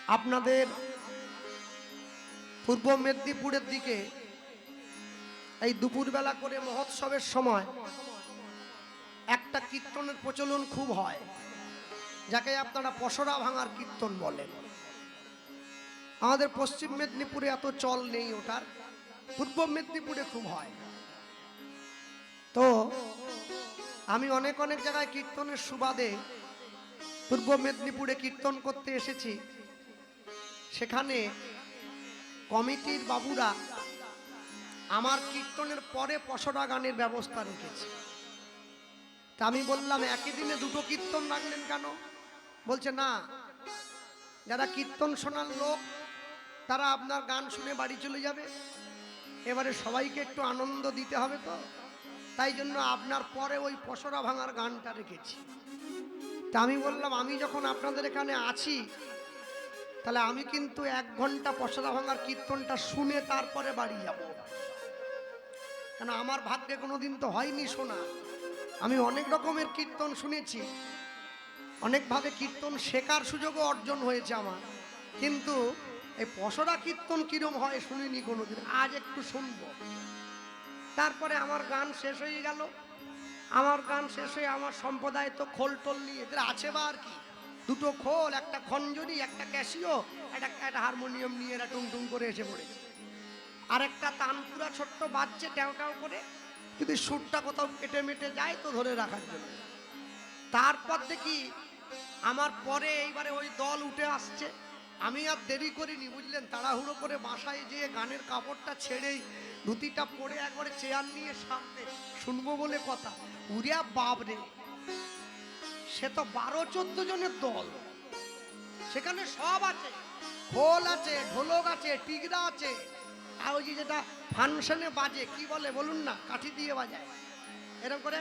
আপনাদের পূর্ব মেদিনীপুরের দিকে এই দুপুরবেলা করে মহোৎসবের সময় একটা কীর্তনের প্রচলন খুব হয়, যাকে আপনারা পসরা ভাঙার কীর্তন বলেন। আমাদের পশ্চিম মেদিনীপুরে এত চল নেই ওটার, পূর্ব মেদিনীপুরে খুব হয়। তো আমি অনেক অনেক জায়গায় কীর্তনের সুবাদে পূর্ব মেদিনীপুরে কীর্তন করতে এসেছি। সেখানে কমিটির বাবুরা আমার কীর্তনের পরে পসরা গানের ব্যবস্থা রেখেছে। তা আমি বললাম, একই দিনে দুটো কীর্তন রাখলেন কেন? বলছে না, যারা কীর্তন শোনার লোক তারা আপনার গান শুনে বাড়ি চলে যাবে, এবারে সবাইকে একটু আনন্দ দিতে হবে, তো তাই জন্য আপনার পরে ওই পসরা ভাঙার গানটা রেখেছি। তা আমি বললাম, আমি যখন আপনাদের এখানে আছি তাহলে আমি কিন্তু 1 ঘন্টা পসরা ভাঙার কীর্তনটা শুনে তারপরে বাড়ি যাব, কেন আমার ভাগ্যে কোনোদিন তো হয়নি শোনা। আমি অনেক রকমের কীর্তন শুনেছি, অনেকভাবে কীর্তন শেখার সুযোগও অর্জন হয়েছে আমার, কিন্তু এই পসরা কীর্তন কিরম হয় শুনিনি কোনোদিন। আজ একটু শুনবো। তারপরে আমার গান শেষ হয়ে গেল। আমার গান শেষ হয়ে আমার সম্প্রদায় তো খোল টোল নিয়ে এদের আছে বা আর কি, দুটো খোল, একটা খঞ্জনি, একটা ক্যাসিও, একটা হারমোনিয়াম নিয়ে এরা টুং টুং করে এসে পড়েছে। আর একটা তানপুরা ছোট্ট বাজছে ট্যাও ট্যাও করে, কিন্তু সুরটা কোথাও কেটে মেটে যায় তো ধরে রাখার জন্য। তারপর দেখি আমার পরে এইবারে ওই দল উঠে আসছে। আমি আর দেরি করিনি, বুঝলেন, তাড়াহুড়ো করে বাসায় যেয়ে গানের কাপড়টা ছেড়েই ধুতিটা পরে একবারে চেয়ার নিয়ে সামনে শুনবো বলে কথা। উড়িয়া বাবরে, সে তো 12-14 জনের দল, সেখানে সব আছে, খোল আছে, ঢোলক আছে, টিগরা আছে, আর ওই যেটা ফাংশনে বাজে কি বলে বলুন না, কাঠি দিয়ে বাজায় এরকম করে,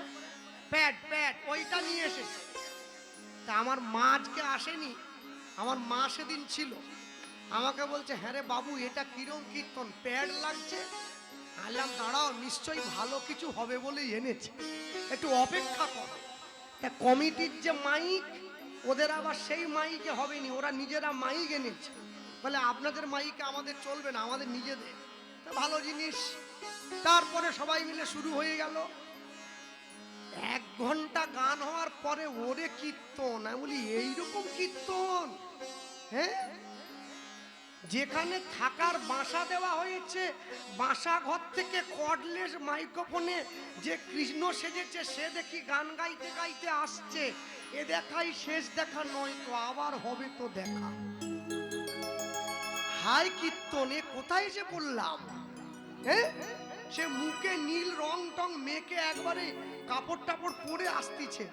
প্যাড প্যাড, ওইটা নিয়ে এসেছে। তা আমার মা আজকে আসেনি, আমার মা সেদিন ছিল। আমাকে বলছে, হ্যাঁ রে বাবু, এটা কিরম কীর্তন, প্যাড লাগছে? আলাম, দাঁড়াও, নিশ্চয়ই ভালো কিছু হবে বলেই এনেছে, একটু অপেক্ষা করো। তা কমিটির যে মাইক, ওদের আবার সেই মাইকে হবে নি, ওরা নিজেরা মাইক এনেছে। বলে আপনাদের মাইকে আমাদের চলবে না, আমাদের নিজেদের। তা ভালো জিনিস। তারপরে সবাই মিলে শুরু হয়ে গেল। 1 ঘন্টা গান হওয়ার পরে ওরে কীর্তন। আমি বলি, এইরকম কীর্তন? হ্যাঁ, যেখানে থাকার বাসা দেওয়া হয়েছে, বাসা ঘর থেকে কর্ডলেস মাইক্রোফোনে যে কৃষ্ণ সেজেছে সে দেখি গান গাইতে গাইতে আসছে। এ দেখাই শেষ দেখা নয় তো, আবার হবে তো দেখা। হাই কীর্তনে কোথায় এসে পড়লাম? হ্যাঁ, সে মুখে নীল রং টং মেখে একবারে কাপড় টাপড় পরে আসতিছে।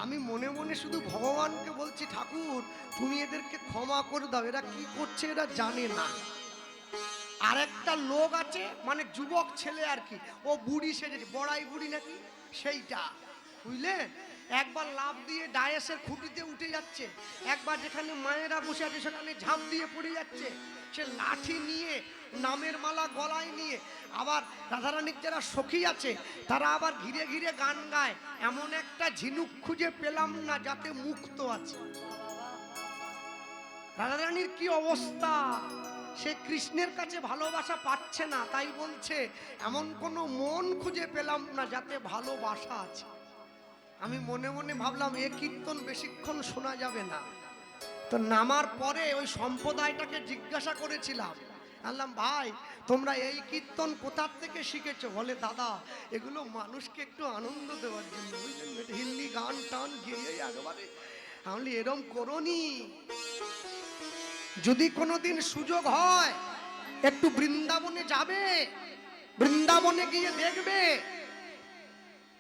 আমি মনে মনে শুধু ভগবানকে বলছি, ঠাকুর তুমি এদেরকে ক্ষমা করে দাও, এরা কি করছে এরা জানে না। আর একটা লোক আছে, মানে যুবক ছেলে আর কি, ও বুড়ি সেজেছে, বড়াই বুড়ি নাকি সেইটা, বুঝলেন, একবার লাফ দিয়ে ডায়াসের খুঁটিতে উঠে যাচ্ছে, একবার যেখানে মায়েরা বসে আছে সেখানে ঝাঁপ দিয়ে পড়ে যাচ্ছে। সে লাঠি নিয়ে, নামের মালা গলায় নিয়ে, আবার রাধারানীর যারা সখী আছে তারা আবার ঘিরে ঘিরে গান গায়। এমন একটা ঝিনুক খুঁজে পেলাম না যাতে মুক্ত আছে। রাধারানীর কি অবস্থা, সে কৃষ্ণের কাছে ভালোবাসা পাচ্ছে না, তাই বলছে এমন কোনো মন খুঁজে পেলাম না যাতে ভালোবাসা আছে। আমি মনে মনে ভাবলাম, এ কীর্তন বেশিক্ষণ শোনা যাবে না। তো নামার পরে ওই সম্প্রদায়টাকে জিজ্ঞাসা করেছিলাম, বললাম, ভাই তোমরা এই কীর্তন কোথার থেকে শিখেছো? বলে, দাদা এগুলো মানুষকে একটু আনন্দ দেওয়ার জন্য, বুঝলেন, হিন্দি গান টান গেয়ে একবারে। আমি এরম করোনি, যদি কোনোদিন সুযোগ হয় একটু বৃন্দাবনে যাবে, বৃন্দাবনে গিয়ে দেখবে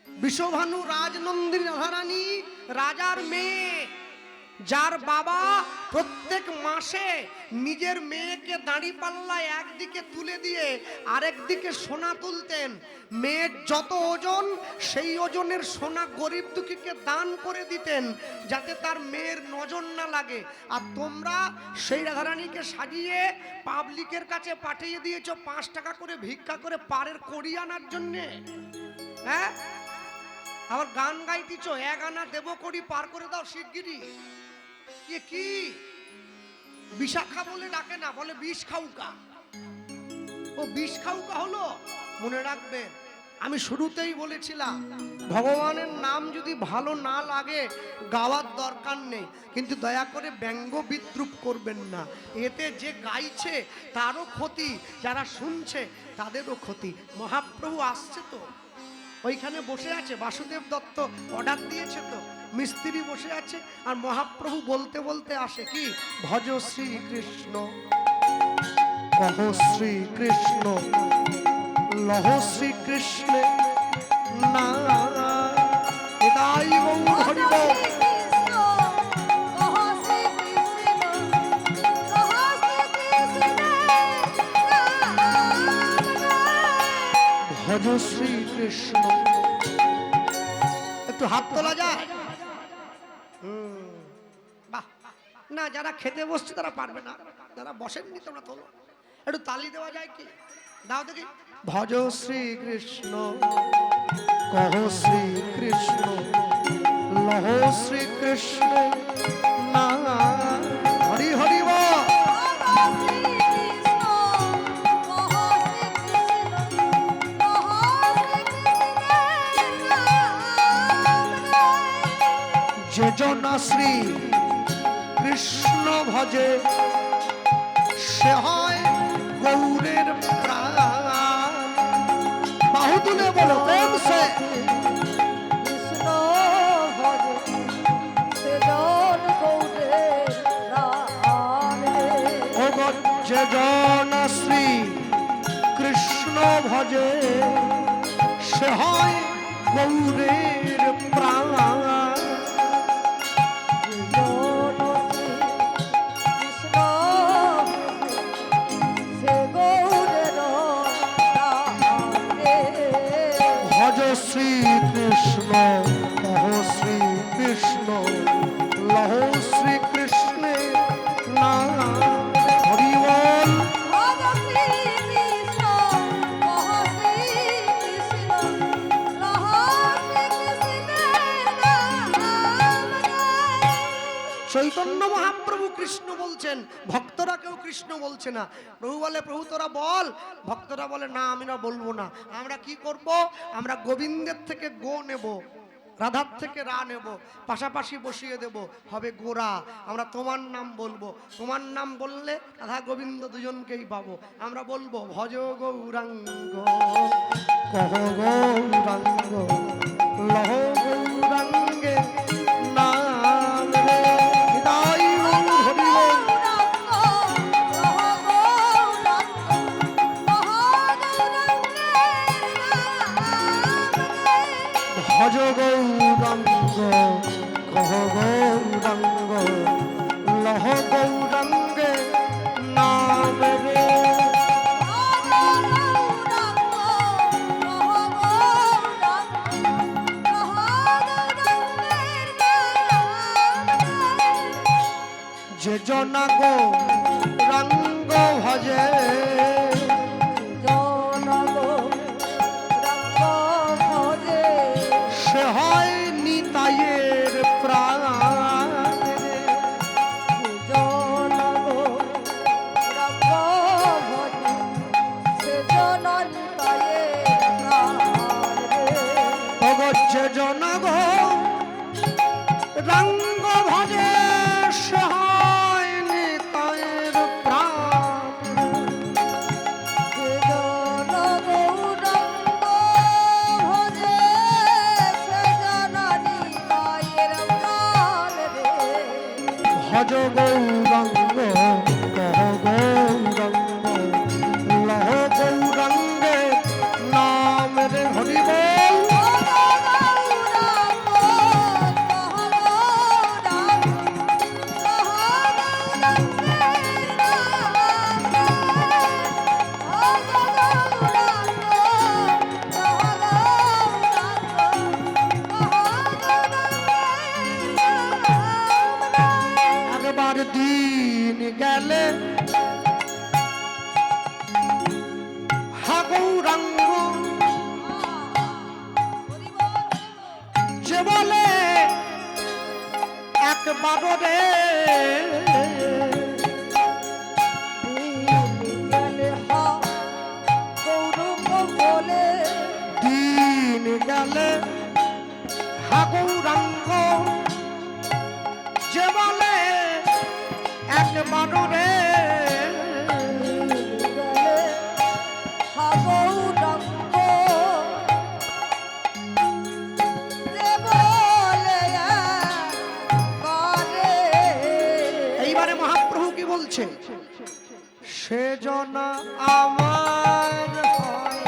বিশ্বভানু রাজনন্দিনী রাধারানী রাজার মেয়ে, যার বাবা প্রত্যেক মাসে নিজের মেয়েকে দাঁড়িপাল্লায় একদিকে তুলে দিয়ে আরেকদিকে সোনা তুলতেন। মেয়ের যত ওজন সেই ওজনের সোনা গরিব দুঃখীকে দান করে দিতেন, যাতে তার মেয়ের নজর না লাগে। আর তোমরা সেই রাধারানীকে সাজিয়ে পাবলিকের কাছে পাঠিয়ে দিয়েছো 5 টাকা করে ভিক্ষা করে পারের কড়ি আনার জন্যে। হ্যাঁ, আবার গান গাইতেছ, 1 আনা দেব কড়ি পার করে দাও শিগগিরি। কি বিশাখা বলে ডাকে না, বলে বিষ খাউকা। ও বিষ খাউকা হলো। মনে রাখবেন, আমি শুরুতেই বলেছিলাম ভগবানের নাম যদি ভালো না লাগে গাওয়ার দরকার নেই, কিন্তু দয়া করে ব্যঙ্গ বিদ্রুপ করবেন না। এতে যে গাইছে তারও ক্ষতি, যারা শুনছে তাদেরও ক্ষতি। মহাপ্রভু আসছে তো, ওইখানে বসে আছে, বাসুদেব দত্ত অর্ডার দিয়েছে তো, মিস্ত্রি বসে আছে, আর মহাপ্রভু বলতে বলতে আসে কি, ভজ শ্রীকৃষ্ণ, কহ শ্রীকৃষ্ণ, লহ শ্রীকৃষ্ণ না, এটাই গৌর হরি বল। ভজ শ্রীকৃষ্ণ। একটু হাত তোলা যায়? বাহ, না যারা খেতে বসছে তারা পারবে না, যারা বসেননি তোমরা তোলো। একটু তালি দেওয়া যায় কি? দাও দেখি। ভজ শ্রীকৃষ্ণ, কহ শ্রীকৃষ্ণ, লহ শ্রীকৃষ্ণ না, হরি হরি বল। যে জনা শ্রী কৃষ্ণ ভজে সে হয় গৌরের প্রাণ। বাহু তুলে বলো প্রেম সে। কৃষ্ণ ভজে সে জন গৌরের প্রাণ। ও গো যে জনা শ্রী কৃষ্ণ ভজে সে হয় গৌরের প্রাণ। শ্রীকৃষ্ণ, কহ শ্রীকৃষ্ণ, লহ শ্রীকৃষ্ণ না, হরি বল। চৈতন্য মহাপ্রভু কৃষ্ণ বলছেন, ভক্তরা কেউ কৃষ্ণ বলছে না। প্রভু বলে, প্রভু তোরা বল। ভক্তরা বলে, না আমরা বলবো না। আমরা কি করব? আমরা গোবিন্দের থেকে গো নেব, রাধার থেকে রা নেব, পাশাপাশি বসিয়ে দেব, হবে গোরা। আমরা তোমার নাম বলবো, তোমার নাম বললে রাধা গোবিন্দ দুজনকেই পাবো। আমরা বলবো ভজ গৌরাঙ্গ, কহ গৌরাঙ্গ, লহ গৌরাঙ্গে নাম রে। ভজ গৌরাঙ্গ, কহ গৌরাঙ্গ, লহ গৌরাঙ্গে নাম রে। যে জনা গৌরাঙ্গ ভজে সে হয় নিতাইয়ের প্রাণ। যে জনা গৌরাঙ্গ ভজে সে হয় নিতাইয়ের প্রাণ। ভজ গৌরাঙ্গ, কহ গৌরাঙ্গ, লহ গৌরাঙ্গে নাম রে। হরি বল। একবার দিন গেলে হা গৌরাঙ্গ যে বলে একবার রে একবার রে গেলে হাগৌরাঙ্গ যে বলে করে। এইবারে মহাপ্রভু কি বলছে? সেজন আমার হয়,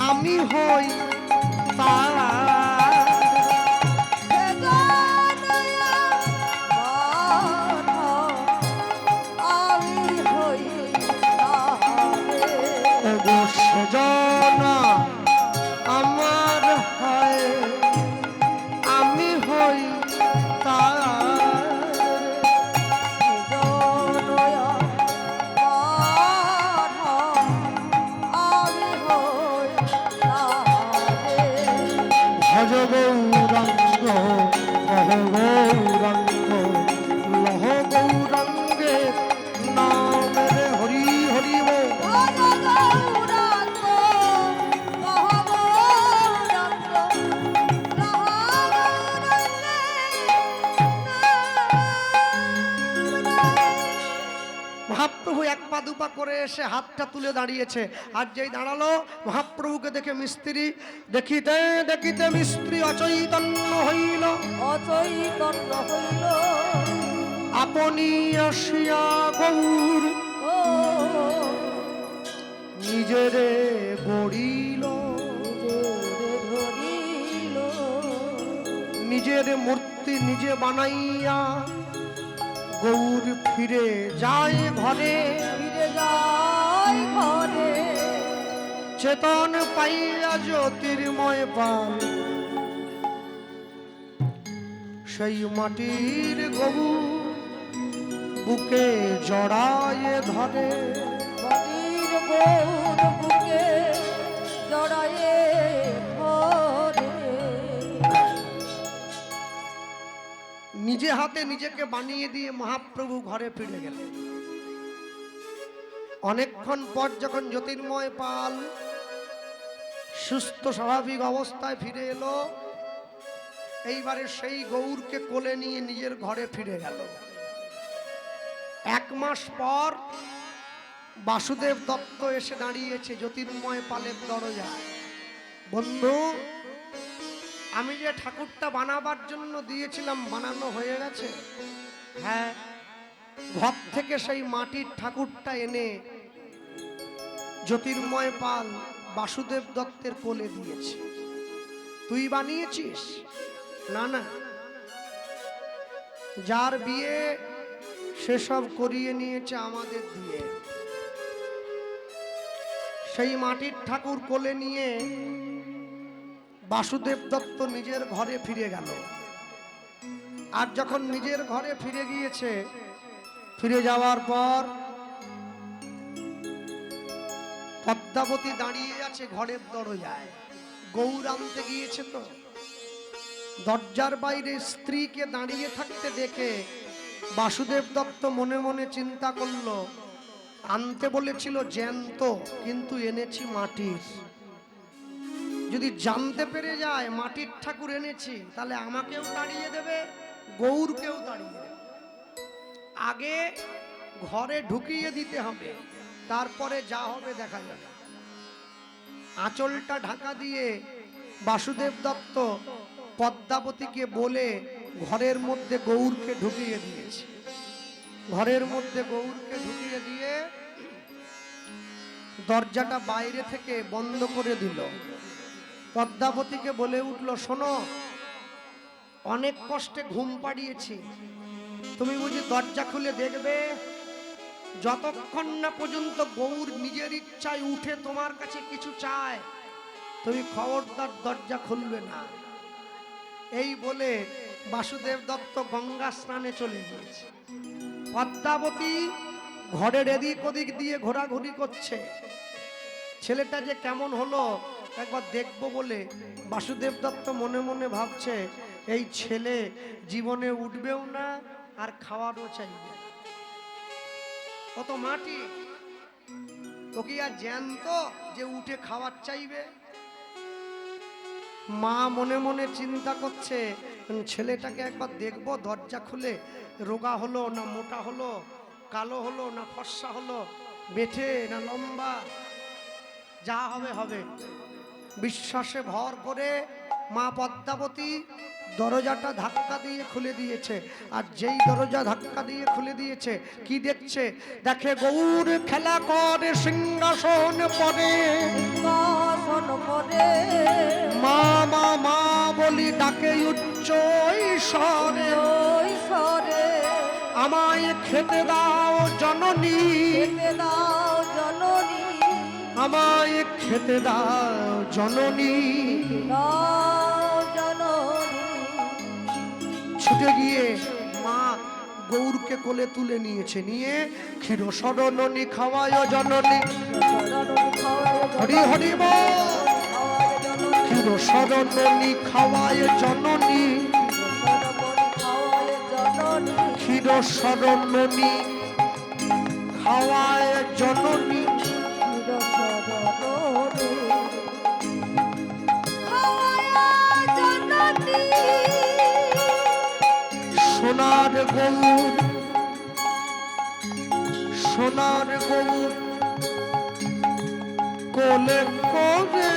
আমি হই তার। ওগো সেজন আমার হয়, আমি হই তার। ভজ গৌরাঙ্গ কহ গৌরাঙ্গ লহ গৌরাঙ্গে নাম রে হরি হরি বল। মহাপ্রভু এক পা দুপা করে এসে হাতটা তুলে দাঁড়িয়েছে। আর যেই দাঁড়ালো মহাপ্রভুকে দেখে মিস্ত্রি দেখিতে দেখিতে মিস্ত্রি অচৈতন্য হইল। অচৈতন্য হইল আপনি আসিয়া গৌর ও নিজেরে গড়িল। ধরিল নিজের মূর্তি নিজে বানাইয়া গৌর ফিরে যায় ঘরে। ফিরে যায় ঘরে চেতন পাইয়া জ্যোতির্ময় পাল সেই মাটির গৌর বুকে জড়ায় ধরে। মাটির গৌর বুকে জড়ায়ে ধরে। নিজে হাতে নিজেকে বানিয়ে দিয়ে মহাপ্রভু ঘরে ফিরে গেলেন। অনেকক্ষণ পর যখন জ্যোতির্ময় পাল সুস্থ স্বাভাবিক অবস্থায় ফিরে এলো, এইবারে সেই গৌরকে কোলে নিয়ে নিজের ঘরে ফিরে গেল। 1 মাস পর বাসুদেব দত্ত এসে দাঁড়িয়েছে জ্যোতির্ময় পালের দরজায়। বন্ধু, আমি যে ঠাকুরটা বানাবার জন্য দিয়েছিলাম বানানো হয়ে গেছে? হ্যাঁ। ঘর থেকে সেই মাটির ঠাকুরটা এনে জ্যোতির্ময় পাল বাসুদেব দত্তের কোলে দিয়েছে। তুই বানিয়েছিস? না না, যার বিয়ে সেসব করিয়ে নিয়েছে আমাদের দিয়ে। সেই মাটির ঠাকুর কোলে নিয়ে বাসুদেব দত্ত নিজের ঘরে ফিরে গেল। আর যখন নিজের ঘরে ফিরে গিয়েছে, ফিরে যাওয়ার পর পদ্মাবতী দাঁড়িয়ে আছে ঘরের দরজায়। গৌর আনতে গিয়েছে তো, দরজার বাইরে স্ত্রীকে দাঁড়িয়ে থাকতে দেখে বাসুদেব দত্ত মনে মনে চিন্তা করলো, আনতে বলেছিল জ্যান্ত, কিন্তু এনেছি মাটির। যদি জানতে পেরে যায় মাটির ঠাকুর এনেছি, তাহলে আমাকেও তাড়িয়ে দেবে, গৌরকেও তাড়িয়ে দেবে। আগে ঘরে ঢুকিয়ে দিতে হবে, তারপরে যা হবে দেখা যাবে। আঁচলটা ঢাকা দিয়ে বাসুদেব দত্ত পদ্মাবতীকে বলে ঘরের মধ্যে গৌরকে ঢুকিয়ে দিয়েছে। ঘরের মধ্যে গৌরকে ঢুকিয়ে দিয়ে দরজাটা বাইরে থেকে বন্ধ করে দিল। পদ্মাবতীকে বলে উঠল, শোনো, অনেক কষ্টে ঘুম পাড়িয়েছি, তুমি বুঝি দরজা খুলে দেখবে? যতক্ষণ না পর্যন্ত গৌর নিজের ইচ্ছায় উঠে তোমার কাছে কিছু চায়, তুমি খবরদার দরজা খুলবে না। এই বলে বাসুদেব দত্ত গঙ্গা স্নানে চলে গিয়েছে। পদ্মাবতী ঘরের এদিক ওদিক দিয়ে ঘোরাঘুরি করছে। ছেলেটা যে কেমন হলো একবার দেখবো বলে বাসুদেব দত্ত মনে মনে ভাবছে, এই ছেলে জীবনে উঠবেও না আর খাওয়ারও চাইবে। কত মাটি, ও কি আর জ্যান্ত যে উঠে খাওয়ার চাইবে? মা মনে মনে চিন্তা করছে, ছেলেটাকে একবার দেখবো, দরজা খুলে রোগা হলো না মোটা হলো, কালো হলো না ফর্সা হলো, বেঁটে না লম্বা, যা হবে হবে। বিশ্বাসে ভর করে মা পদ্মাবতী দরজাটা ধাক্কা দিয়ে খুলে দিয়েছে। আর যেই দরজা ধাক্কা দিয়ে খুলে দিয়েছে, কি দেখছে? দেখে গৌর খেলা করে সিংহাসন পরে, সিংহাসন পরে মা মা মা বলি ডাকে উচ্চ স্বরে, ওই স্বরে আমায় খেতে দাও জননী, খেতে দাও জননী, আমায় খেতে দাও জননী। দাও জননী। ছুটে গিয়ে মা গৌরকে কোলে তুলে নিয়েছে, নিয়ে ক্ষীর সরণনি খাওয়ায় জননী, জননী খাওয়ায় হরি হরি বল। খাওয়ায় জননী, ক্ষীর সরণনি খাওয়ায় জননী, সরবরি খাওয়ায় জননী, ক্ষীর সরণনি খাওয়ায় জননী। চিরসরণে খাওয়ায় জননী। সোনার গৌর, সোনার গৌর কোলে করে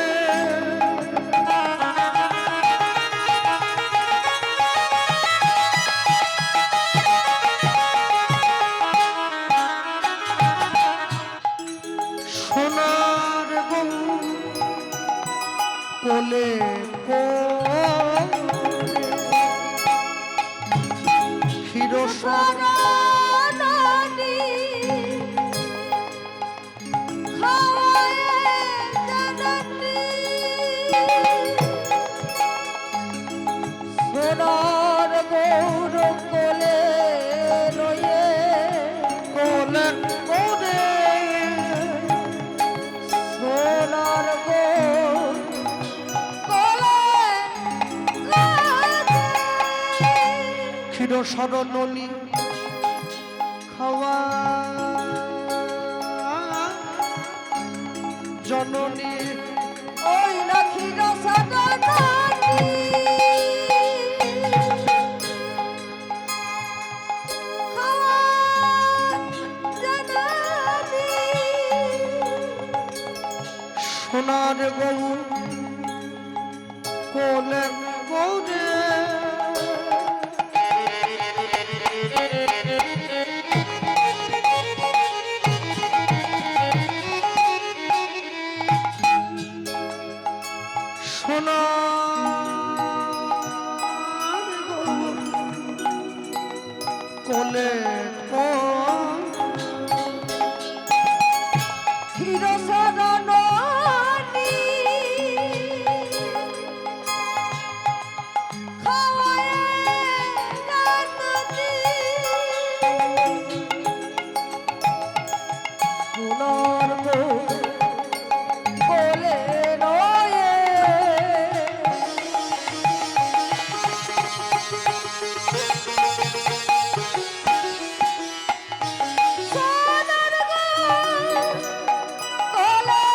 সোনার গৌর কোলে ক্ষীর জননী খাওয়ায় জননী। সোনার গৌর কোলে রয়ে কোলে করে সোনার গৌর কোলে রয়ে ক্ষীর সরণনি খাওয়া জননী। ওই লক্ষ্মীর সদনী সোনার গৌর কোলে করে সোনার গৌর কোলে ক্ষীর সদনী খাওয়ায় জননী। সোনার গৌর কোলে রয়ে সোনার গৌর কোলে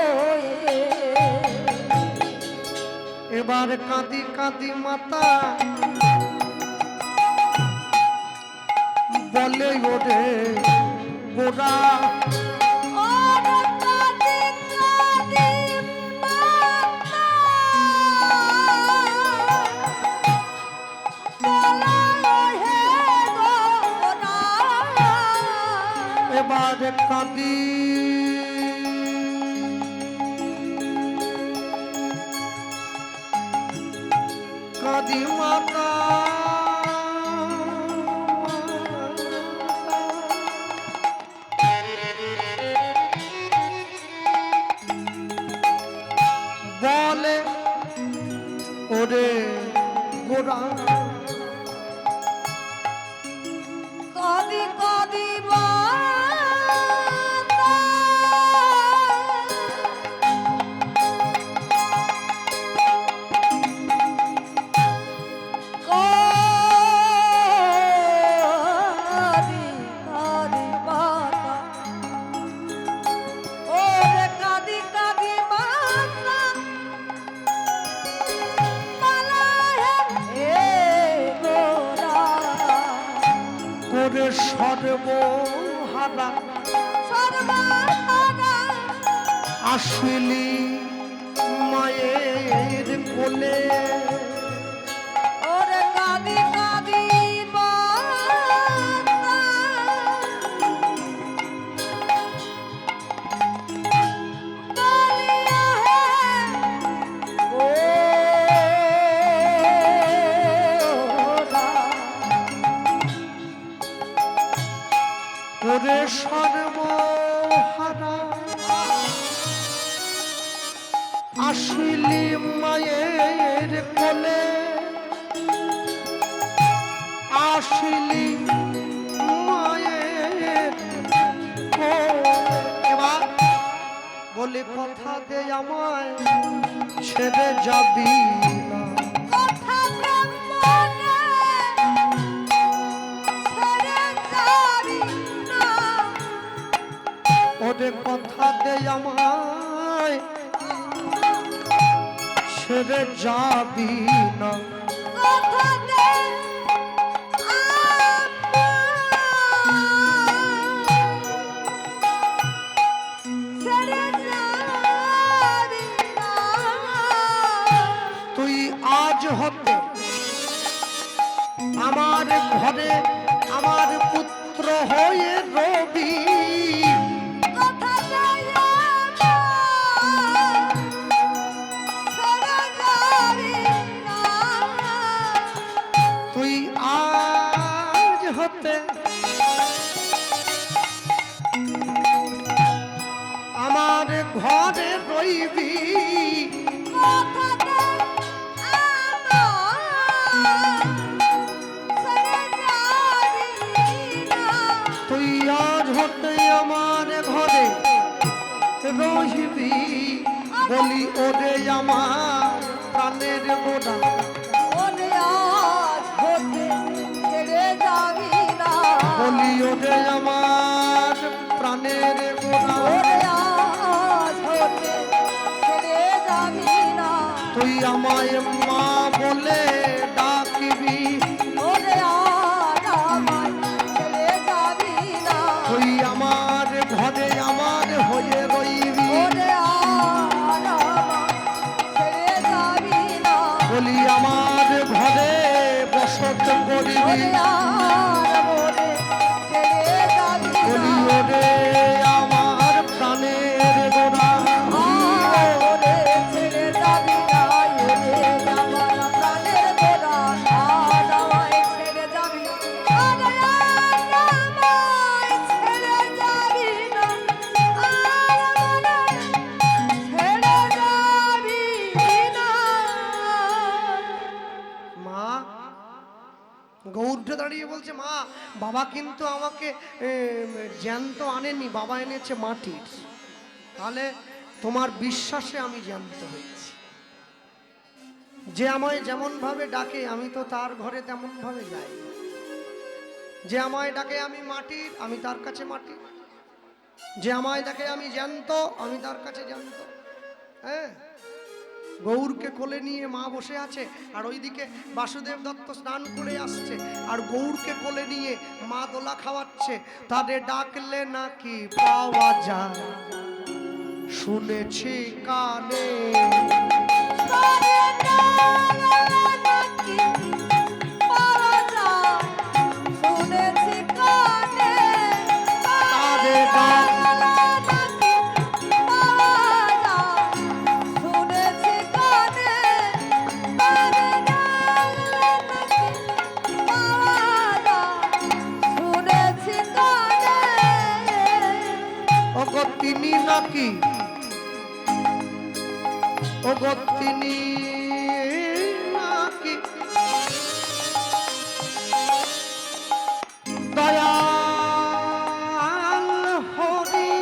রয়ে এবার কাঁদি কাঁদি মাতা বলে ওরে গোরা, ওর কাঁদি কাঁদি মাতা বলো হে গোরা। এবার কাঁদি কাঁদি মাতা বলে ওরে গোরা, কাঁদি কাঁদি মাতা ওরে সর্বহারা সর্বহারা আসিলি মায়ের কোলে ওরে কাঁদি কাঁদি মাতা কালিয়া হে গোরা ওরে সর্বহারা আসিলি মায়ের কোলে আসিলি মায়ের কোলে এবার বলে কথা দে আমায় ছেড়ে যাবি না কথা মনে ছেড়ে যাবি না ওরে কথা দে আমায় ছেড়ে যাবি না কথা দে ছেড়ে যাবি না তুই আজ হতে আমার ঘরে আমার পুত্র হয়ে রবি কথা দে ছেড়ে যাবি না তুই আজ হতে আমার ঘরে রইবি কথা দে ছেড়ে যাবি না তুই আজ হতে আমার ঘরে রহিবি বলি ওরে আমার প্রাণের গোড়া ওরে আজ হতে ছেড়ে যাবি না বলি ওরে আমার প্রাণের গোড়া ওরে আজ হতে ছেড়ে যাবি না তুই আমায় মা বলে ডাকিবি ওরে আজ আমায় ছেড়ে যাবি না তুই আমার ঘরে আমার হয়ে রইবি ওরে আজ আমায় ছেড়ে যাবি না বলি আমার ঘরে বসত করিবি ওরে আজ বলে ছেড়ে যাবি বলি না ওরে আমার প্রাণের গোড়া ওরে ছেড়ে যাবি না ওরে আমার প্রাণের গোড়া আজ আমায় ছেড়ে যাবি ওরে আজ আমায় ছেড়ে যাবি না আর আমায় ছেড়ে যাবি না মা গৌর উঠে দাঁড়িয়ে বলছে মা বাবা কিন্তু আমাকে জ্যান্ত আনেনি বাবা এনেছে মাটির তাহলে তোমার বিশ্বাসে আমি জ্যান্ত হয়েছি যে আমায় যেমন ভাবে ডাকে আমি তো তার ঘরে তেমন ভাবে যাই যে আমায় ডাকে আমি মাটির আমি তার কাছে মাটি যে আমায় ডাকে আমি জ্যান্ত আমি তার কাছে জ্যান্ত হ্যাঁ গৌরকে কোলে নিয়ে মা বসে আছে আর ওইদিকে বাসুদেব দত্ত স্নান করে আসছে আর গৌরকে কোলে নিয়ে মা দোলা খাওয়াচ্ছে তাদের ডাকলে নাকি পাওয়া যায় শুনেছি কানে করে ডালে নাকি পাওয়া যায় শুনেছি কানে তাদের ডাক নাকি পাওয়া যায় শুনেছি কানে তারে ডালে নাকি পাওয়া যায় শুনেছি কানে ওগো তিনি নাকি ওগো তিনি নাকি দয়াল হরি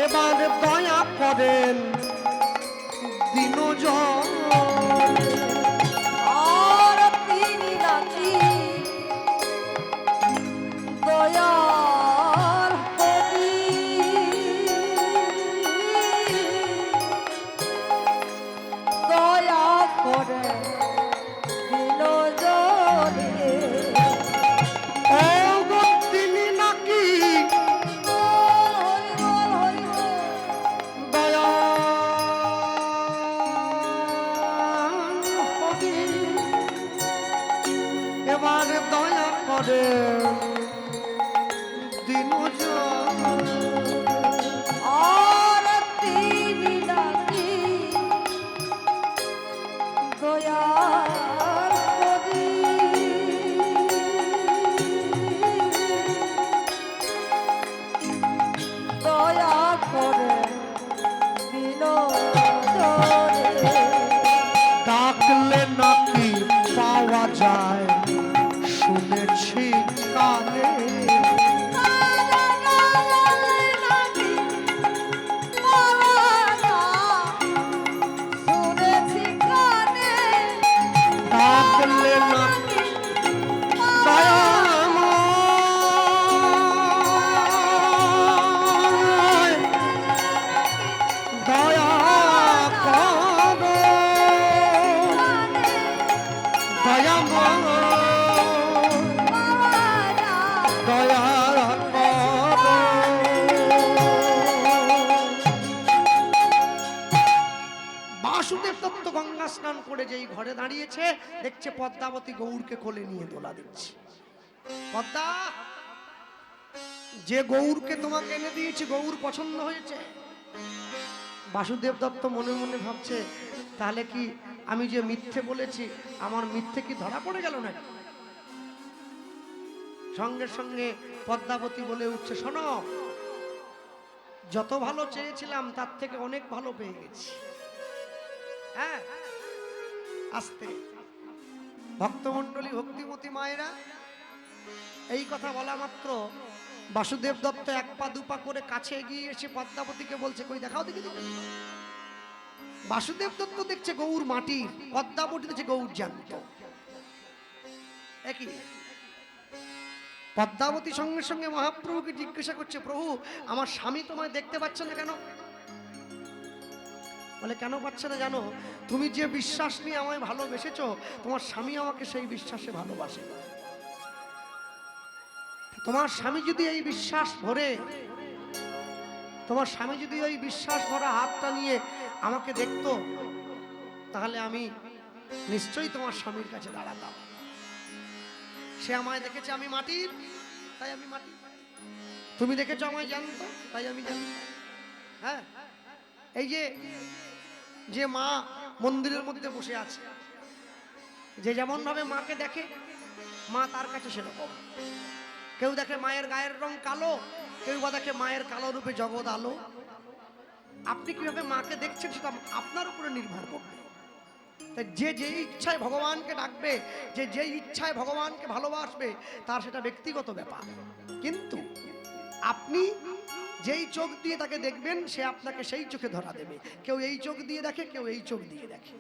এবার দয়া করেন দিনজন আর তিনি নাকি দয়ার হরি করে দিন আর তিনি নাকি দয়ার করি দয়া করে বিনোদনে ডাকলে নাকি পাওয়া যায় শুনেছি কানে ডাকলে নাকি দয়াময় দয়া করো দয়াময় দয়া করো। বাসুদেব দত্ত গঙ্গা স্নান করে যেই ঘরে দাঁড়িয়েছে দেখছে পদ্মাবতী গৌরকে কোলে নিয়ে দোলা দিচ্ছে। পদ্মা, যে গৌরকে তোমাকে এনে দিয়েছি গৌর পছন্দ হয়েছে? বাসুদেব দত্ত মনে মনে ভাবছে তাহলে কি আমি যে মিথ্যে বলেছি আমার মিথ্যে কি ধরা পড়ে গেল না? সঙ্গে সঙ্গে পদ্মাবতী বলে উঠছে, শোনো, যত ভালো চেয়েছিলাম তার থেকে অনেক ভালো পেয়ে গেছি। হ্যাঁ, আস্তে ভক্তমণ্ডলী, ভক্তিমতী মায়েরা, এই কথা বলা মাত্র বাসুদেব দত্ত এক পা দুপা করে কাছে এগিয়ে এসে পদ্মাবতীকে বলছে, কই দেখাও দেখি দেখি। বাসুদেব দত্ত দেখছে গৌর মাটির, পদ্মাবতী দেখছে গৌর জ্যান্ত। একই পদ্মাবতী সঙ্গে সঙ্গে মহাপ্রভুকে জিজ্ঞাসা করছে, প্রভু আমার স্বামী তোমায় দেখতে পাচ্ছে না কেন? বলে, কেন পাচ্ছে না জানো? তুমি যে বিশ্বাস নিয়ে আমায় ভালোবেসেছো তোমার স্বামী আমাকে সেই বিশ্বাসে ভালোবাসে। তোমার স্বামী যদি এই বিশ্বাস ভরে, তোমার স্বামী যদি ওই বিশ্বাস ভরা হাতটা নিয়ে আমাকে দেখতো তাহলে আমি নিশ্চয়ই তোমার স্বামীর কাছে দাঁড়াতাম। সে আমায় দেখেছে আমি মাটির, তাই আমি মাটি। তুমি দেখেছো আমায় জানতো, তাই আমি জানি। হ্যাঁ, এই যে মা মন্দিরের মধ্যে বসে আছে, যে যেমন ভাবে মাকে দেখে মা তার কাছে সেরকম। কেউ দেখে মায়ের গায়ের রং কালো, কেউ বা দেখে মায়ের কালো রূপে জগৎ আলো। আপনি কিভাবে মাকে দেখছেন সেটা আপনার উপরে নির্ভর করবে। তাই যে ইচ্ছায় ভগবানকে ডাকবে, যে ইচ্ছায় ভগবানকে ভালোবাসবে তার সেটা ব্যক্তিগত ব্যাপার। কিন্তু আপনি যেই চোখ দিয়ে তাকে দেখবেন সে আপনাকে সেই চোখে ধরা দেবে। কেউ এই চোখ দিয়ে দেখে, কেউ এই চোখ দিয়ে দেখে।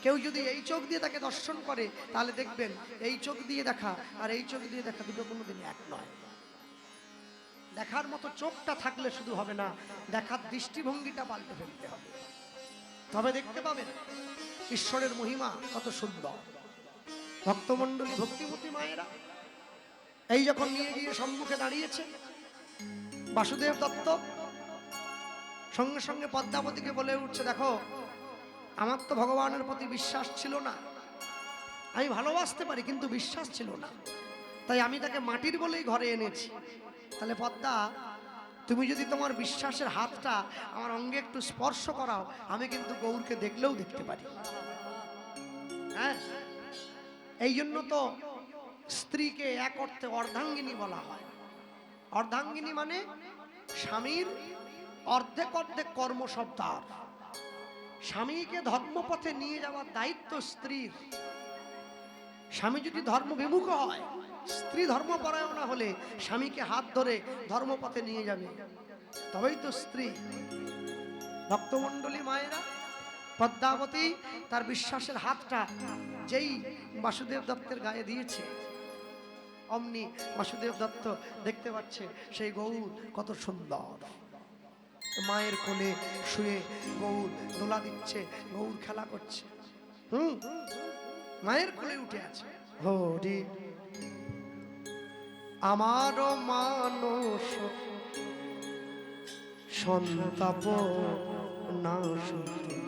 কেউ যদি এই চোখ দিয়ে তাকে দর্শন করে তাহলে দেখবেন এই চোখ দিয়ে দেখা আর এই চোখ দিয়ে দেখা দুটো কোনোদিন এক নয়। দেখার মতো চোখটা থাকলে শুধু হবে না, দেখার দৃষ্টিভঙ্গিটা পাল্টে ফেলতে হবে, তবে দেখতে পাবেন ঈশ্বরের মহিমা কত সুন্দর। ভক্তমণ্ডলী, ভক্তিমতী মায়েরা এই যখন নিয়ে গিয়ে সম্মুখে দাঁড়িয়েছে বাসুদেব দত্ত, সঙ্গে সঙ্গে পদ্মাবতীকে বলে উঠছে, দেখো আমার তো ভগবানের প্রতি বিশ্বাস ছিল না, আমি ভালোবাসতে পারি কিন্তু বিশ্বাস ছিল না, তাই আমি তাকে মাটির বলেই ঘরে এনেছি। তাহলে পদ্মা, তুমি যদি তোমার বিশ্বাসের হাতটা আমার অঙ্গে একটু স্পর্শ করাও আমি কিন্তু গৌরকে দেখলেও দেখতে পারি। হ্যাঁ, এই জন্য তো স্ত্রীকে এক অর্থে অর্ধাঙ্গিনী বলা হয়। অর্ধাঙ্গিনী মানে স্বামীর অর্ধেক অর্ধেক কর্ম সব তার। স্বামীকে ধর্মপথে নিয়ে যাওয়ার দায়িত্ব স্ত্রীর। স্বামী যদি ধর্মবিমুখ হয়, স্ত্রী ধর্মপরায়ণা হলে স্বামীকে হাত ধরে ধর্মপথে নিয়ে যাবে, তবেই তো স্ত্রী। ভক্তমণ্ডলী মায়েরা, পদ্মাবতী তার বিশ্বাসের হাতটা যেই বাসুদেব দত্তের গায়ে দিয়েছে, অমনি বাসুদেব দত্ত দেখতে পাচ্ছে সেই গৌর কত সুন্দর। মায়ের কোলে শুয়ে গৌর দোলা দিচ্ছে, গৌর খেলা করছে। মায়ের কোলে উঠে আছে। হরি আমার মানস সন্তাপ না শুতে,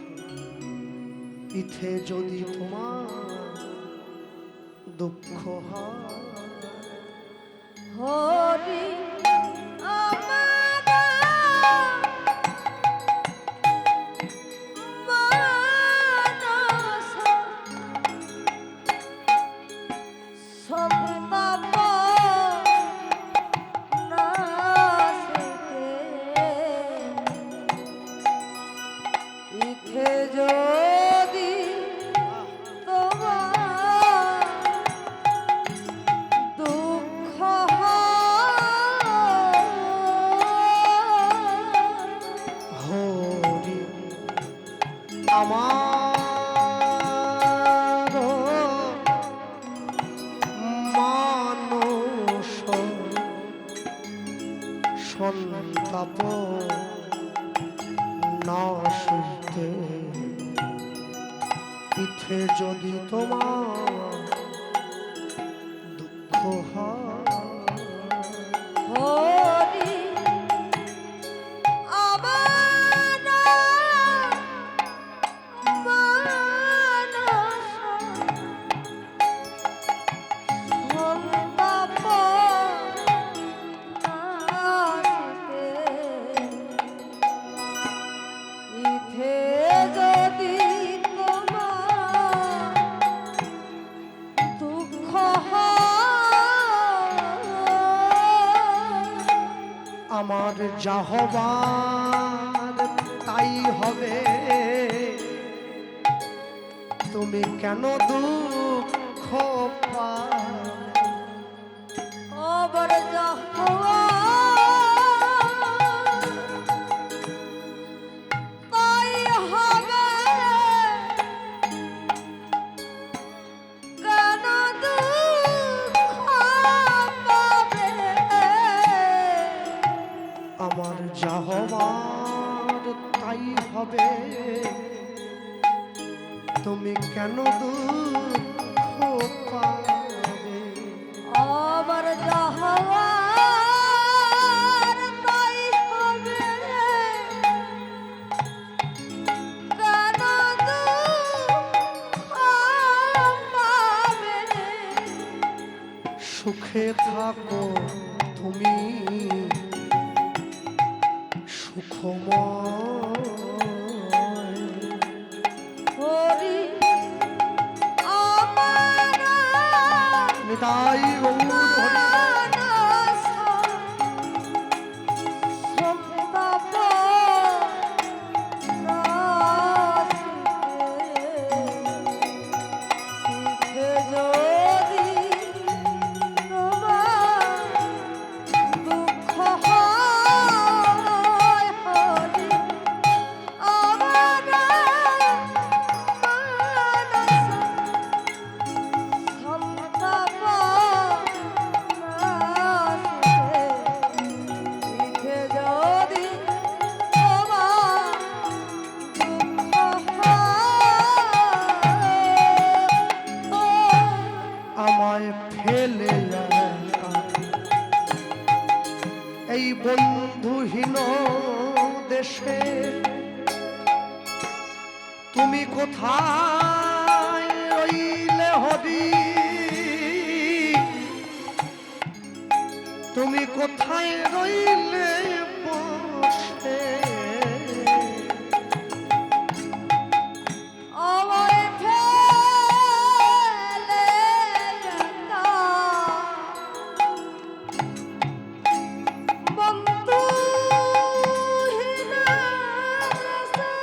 ইথে যদি তোমার দুঃখ হয় হরি আমার মানস সন্তাপ নাশিতে ইথে যদি তোমার দুঃখ হরি আমার মানস সন্তাপ নাশিতে পিঠে যদি তোমার দুঃখ হয় হরি আমার মানস সন্তাপ নাশিতে ইথে যদি তোমার দুঃখ আমার যা হবার তাই হবে, তুমি কেন দুঃখ পাবে? খবর যাহা তাই হবে, কেন দুঃখ পাবে? আমার যা হবার তাই হবে, তুমি কেন দুঃখ পাবে? আমার যাহার তাই হবে, কেন দুঃখ পাবে? সুখে থাকো তুমি সুখময়, হরি আমার নিতাই গৌর হরি। মানস সন্তাপ নাশিতে ইথে যদি তোমার দুঃখ হয়, হরি আমার মানস সন্তাপ নাশিতে ইথে যদি তোমার দুঃখ হয়। আমায় ফেলে একা এই বন্ধুহীন দেশে তুমি কোথায় রইলে হরি? তুমি কোথায় রইলে বসে? আমায় ফেলে একা বন্ধুহীন দেশে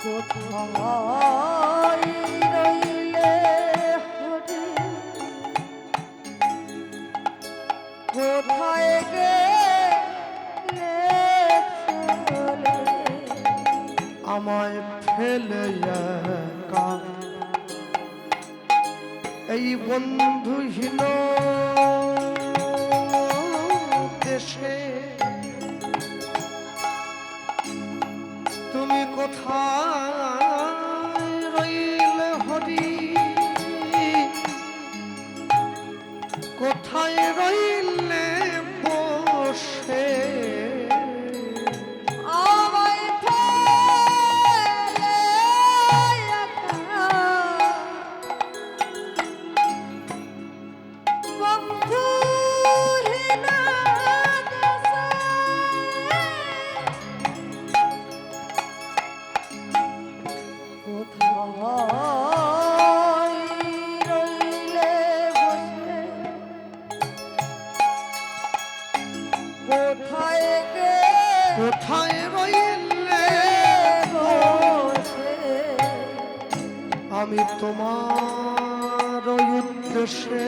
কোথায় রইলে হরি? কোথায় গেলে চলে? আমায় ফেলে একা এই বন্ধুহীন দেশে তুমি কোথায় রইলে হরি? কোথায় রইলে বসে? আমায় ফেলে একা ভয় রইলে বসে কোথায় গে কোথায় রইলে বসে আমি তোমার উদ্দেশ্যে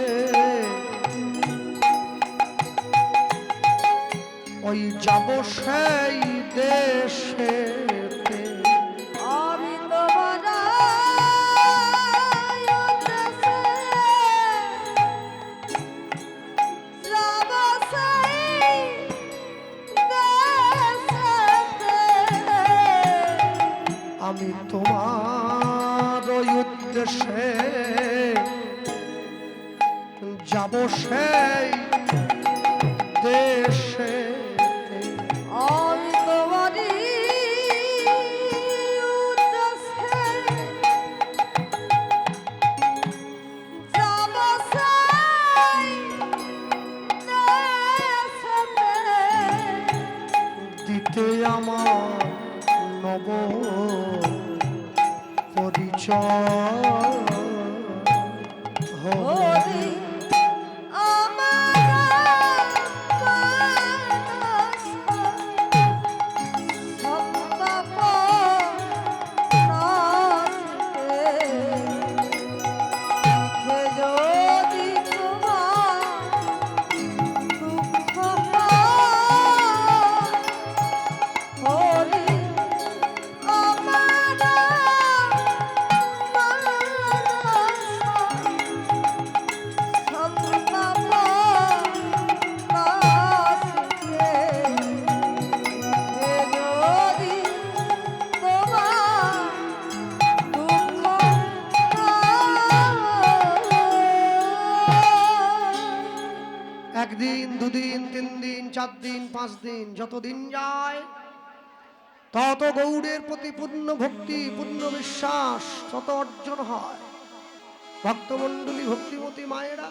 ওই যাব সেই দেশে আমি তোমার উদ্দেশ্যে যাব সেই দেশেতে। আমি তোমার ওই উদ্দেশ্যে যাব সেই দেশে আমি তোমারই উদ্দেশ্যে যাব সেই দেশেতে। দিতে আমার নব পরিচয় হরি আমার মানস সন্তাপ নাশিতে। লিখে যদি তোমার দুঃখ হয়, হরি আমার একদিন দুদিন তিন দিন 4 দিন 5 দিন যতদিন যায় তত গৌড়ের প্রতি পূর্ণ ভক্তি পূর্ণ বিশ্বাস তত অর্জন হয়। ভক্তমণ্ডলী ভক্তিমতী মায়েরা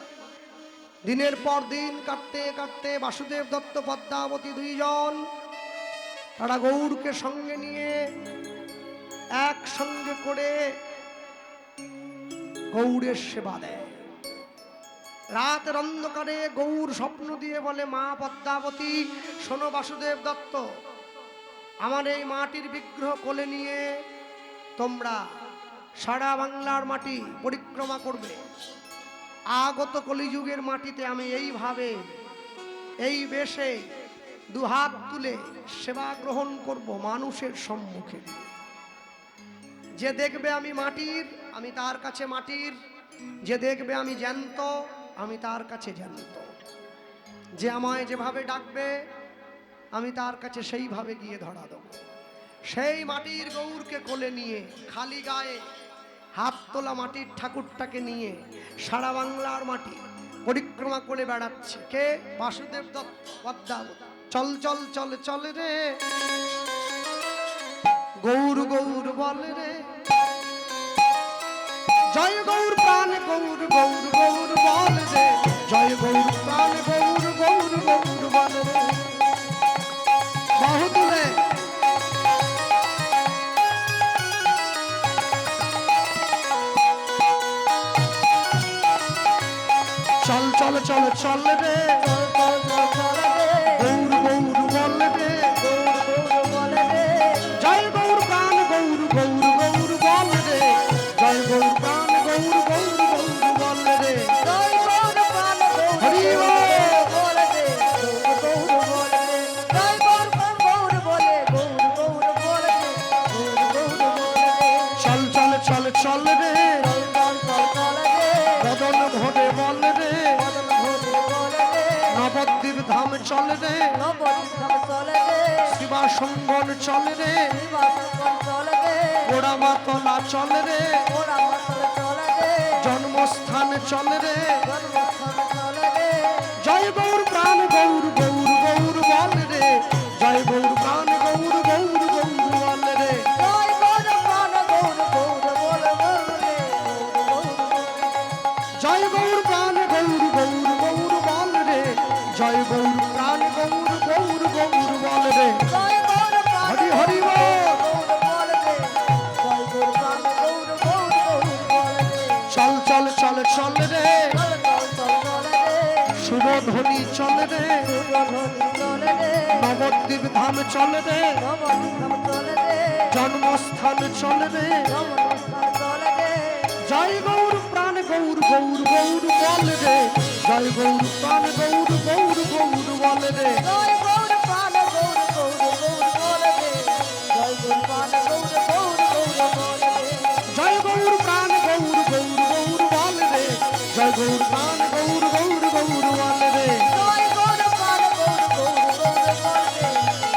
দিনের পর দিন কাটতে কাটতে বাসুদেব দত্ত পদ্মাবতী দুইজন তারা গৌড়কে সঙ্গে নিয়ে একসঙ্গে করে গৌড়ের সেবা দেয়। রাতের অন্ধকারে গৌর স্বপ্ন দিয়ে বলে, মা পদ্মাবতী শোনো বাসুদেব দত্ত, আমার এই মাটির বিগ্রহ কোলে নিয়ে তোমরা সারা বাংলার মাটি পরিক্রমা করবে। আগত কলিযুগের মাটিতে আমি এইভাবে এই বেশে দুহাত তুলে সেবা গ্রহণ করব মানুষের সম্মুখে। যে দেখবে আমি মাটির, আমি তার কাছে মাটির। যে দেখবে আমি জ্যান্ত, আমি তার কাছে জ্যান্ত। যে আমায় যেভাবে ডাকবে আমি তার কাছে সেইভাবে গিয়ে ধরা দেব। সেই মাটির গৌরকে কোলে নিয়ে খালি গায়ে হাত তোলা মাটির ঠাকুরটাকে নিয়ে সারা বাংলার মাটি পরিক্রমা করে বেড়াচ্ছে কে? বাসুদেব দত্ত পদ্মাবতী। চল চল চল চলে রে গৌর গৌর বলে রে, জয় গৌর প্রাণ গৌর গৌর গৌর বল রে, জয় গৌর প্রাণ গৌর গৌর গৌর বল রে। বাহু তুলে চল চল চল চল রে গৌর গৌর বল রে, জয় গৌর প্রাণ গৌর গৌর গৌর বল রে, জয় গৌর প্রাণ গৌর গৌর গৌর বল রে। হরি বল। চল চল চল চল রে বদন ভরে বল রে, নবদ্বীপ ধাম চল রে, শিবাসঙ্গন চল রে, গোড়ামাতলা চল রে, জন্মস্থান চল রে, জয় গৌর প্রাণ গৌর গৌর গৌর বল রে, জয় গৌর প্রাণ গৌর গৌর গৌর বল রে। জয় গৌর প্রাণ গৌর গৌর গৌর বল রে, জয় গৌর প্রাণ গৌর গৌর গৌর বল রে। হরি হরি বল। ধ্বনি চলে রে, সুরধ্বনি চলে রে, নবদ্বীপ ধাম চলে রে, নবদ্বীপ চলে রে, জন্মস্থান চলে রে। জন্মস্থান চলে রে, জয় গৌর প্রাণ গৌর গৌর গৌর বল রে, জয় গৌর প্রাণ গৌর গৌর গৌর বল রে। জয় গৌর প্রাণ গৌর গৌর গৌর বলে রে, জয় গৌর প্রাণ গৌর গৌর গৌর বলে রে, জয় গৌর প্রাণ গৌর গৌর গৌর বল রে, জয় গৌর প্রাণ গৌর গৌর গৌর বল রে। জয় গৌর প্রাণ গৌর গৌর গৌর বলে রে, জয় গৌর প্রাণ গৌর গৌর গৌর বলে রে,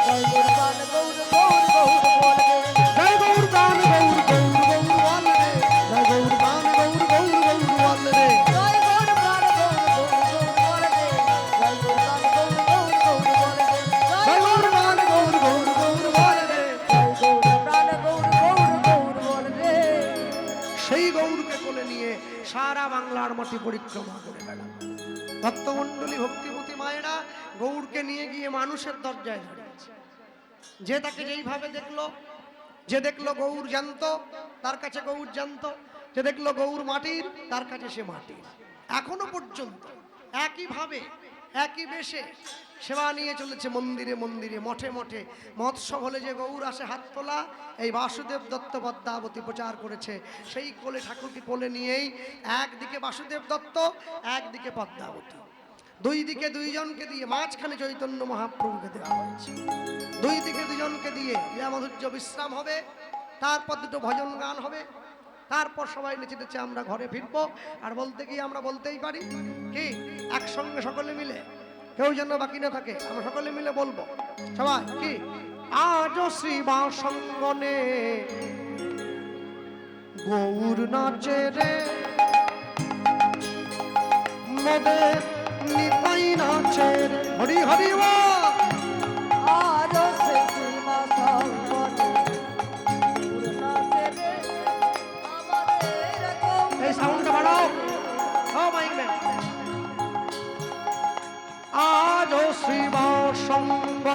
জয় গৌর প্রাণ গৌর গৌর গৌর বল রে, জয় গৌর প্রাণ গৌর গৌর গৌর বল রে। জয় গৌর প্রাণ গৌর গৌর গৌর বলে রে, জয় গৌর প্রাণ গৌর গৌর গৌর বলে রে, জয় গৌর প্রাণ গৌর গৌর গৌর বল রে। জয় গৌর প্রাণ গৌর গৌর গৌর বলে রে। সেই গৌরকে কোলে নিয়ে সারা বাংলার মাটি পরিক্রমা করে বেড়ান ভক্তমণ্ডলী ভক্তিমতী মায়েরা গৌরকে নিয়ে গিয়ে মানুষের দরজায় দাঁড়িয়েছে। যে তাকে যেইভাবে দেখলো, যে দেখলো গৌর জ্যান্ত তার কাছে গৌর জ্যান্ত, যে দেখলো গৌর মাটির তার কাছে সে মাটির। এখনো পর্যন্ত একইভাবে একই বেশে সেবা নিয়ে চলেছে মন্দিরে মন্দিরে, মঠে মঠে। মৎসব হলে যে গৌর আসে হাত তোলা, এই বাসুদেব দত্ত পদ্মাবতী প্রচার করেছে। সেই কোলে ঠাকুরকে কোলে নিয়েই একদিকে বাসুদেব দত্ত, একদিকে পদ্মাবতী, দুই দিকে দুইজনকে দিয়ে, মাঝখানে চৈতন্য মহাপ্রভুকে দেওয়া হয়েছে। দুই দিকে দুজনকে দিয়ে লীলা মাধুর্য বিশ্রাম হবে, তারপর দুটো ভজন গান হবে, তারপর সবাই নেচে নেচে আমরা ঘরে ফিরবো। আর বলতে গিয়ে আমরা বলতেই পারি কি, একসঙ্গে সকলে মিলে, কেউ যেন বাকি না থাকে, আমরা সকলে মিলে বলবো সবাই কি, আজও শ্রীবা সঙ্গনে গৌর নাচে রে, মোদের নিতাই নাচে রে। হরি হরি বল। আজও সেই সীমা সঙ্গনে গৌর নাচে রে, আমাদের গৌর এই সাউন্ডটা বাড়াও, ও মাইক ম্যান। আজও শ্রীবা সঙ্গ